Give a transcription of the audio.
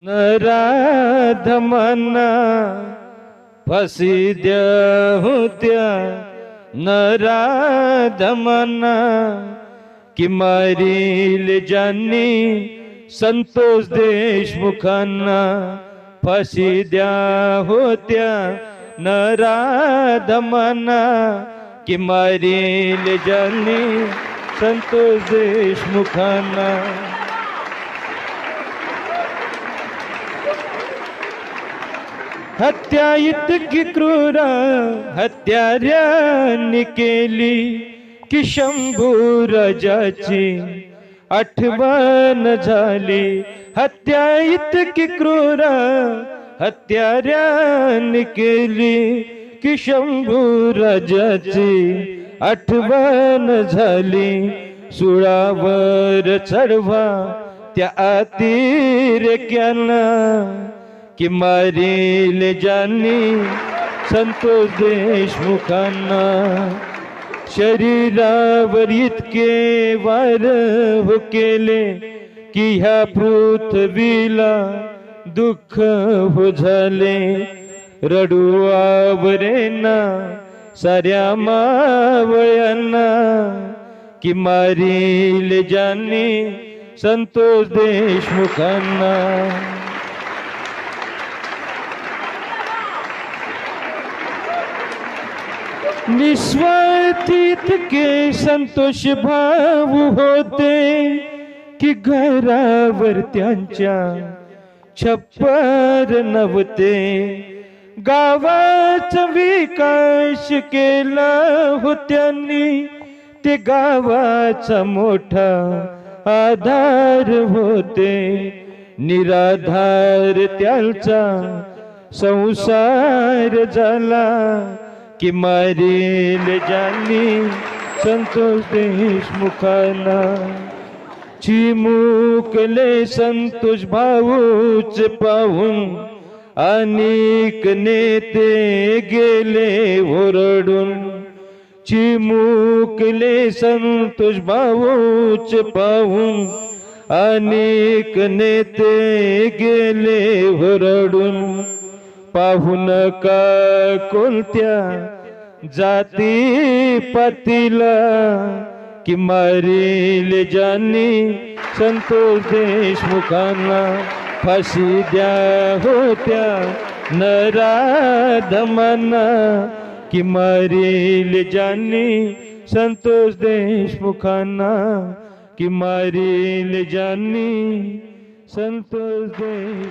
नराधमांना फाशी द्या होत्या, नराधमांना की मारील ज्यांनी संतोष देशमुखांना फाशी द्या होत्या, नराधमांना की मारील ज्यांनी संतोष देशमुखांना. हत्या इतकी क्रूर हत्याऱ्यांनी केली की शंभू राजाची आठवण झाली. हत्या इतकी क्रूर हत्याऱ्यांनी केली की शंभू राजाची आठवण झाली. सुळावर चढवा त्या अतिरेक्यांना की मारील ज्यांनी संतोष देशमुखांना. शरीरावर इतके वार हो केले की ह्या पृथ्वीला दुःख हो झाले. रडू आवरेना साऱ्या मावळ्यांना की मारील ज्यांनी संतोष देशमुखांना. निस्वार्थित के संतोष भाव होते की घरावर त्यांच्या छप्पर नव्हते. गावाचा विकास केला हो त्यांनी, ते गावाचा मोठा आधार होते. निराधार त्यांचा संसार झाला की मारील ज्यांनी संतोष देशमुखांना. चिमुकले संतोष भाऊच पाहून अनेक नेते गेले ओरडून. चिमुकले संतोष भाऊच पाहून अनेक नेते गेले ओरडून. पाहू नका कोणत्या जाती पातीला की मारील ज्यांनी संतोष देशमुखांना. फाशी द्या होत्या नराधमांना की मारील ज्यांनी संतोष देशमुखांना. की मारील ज्यांनी संतोष देश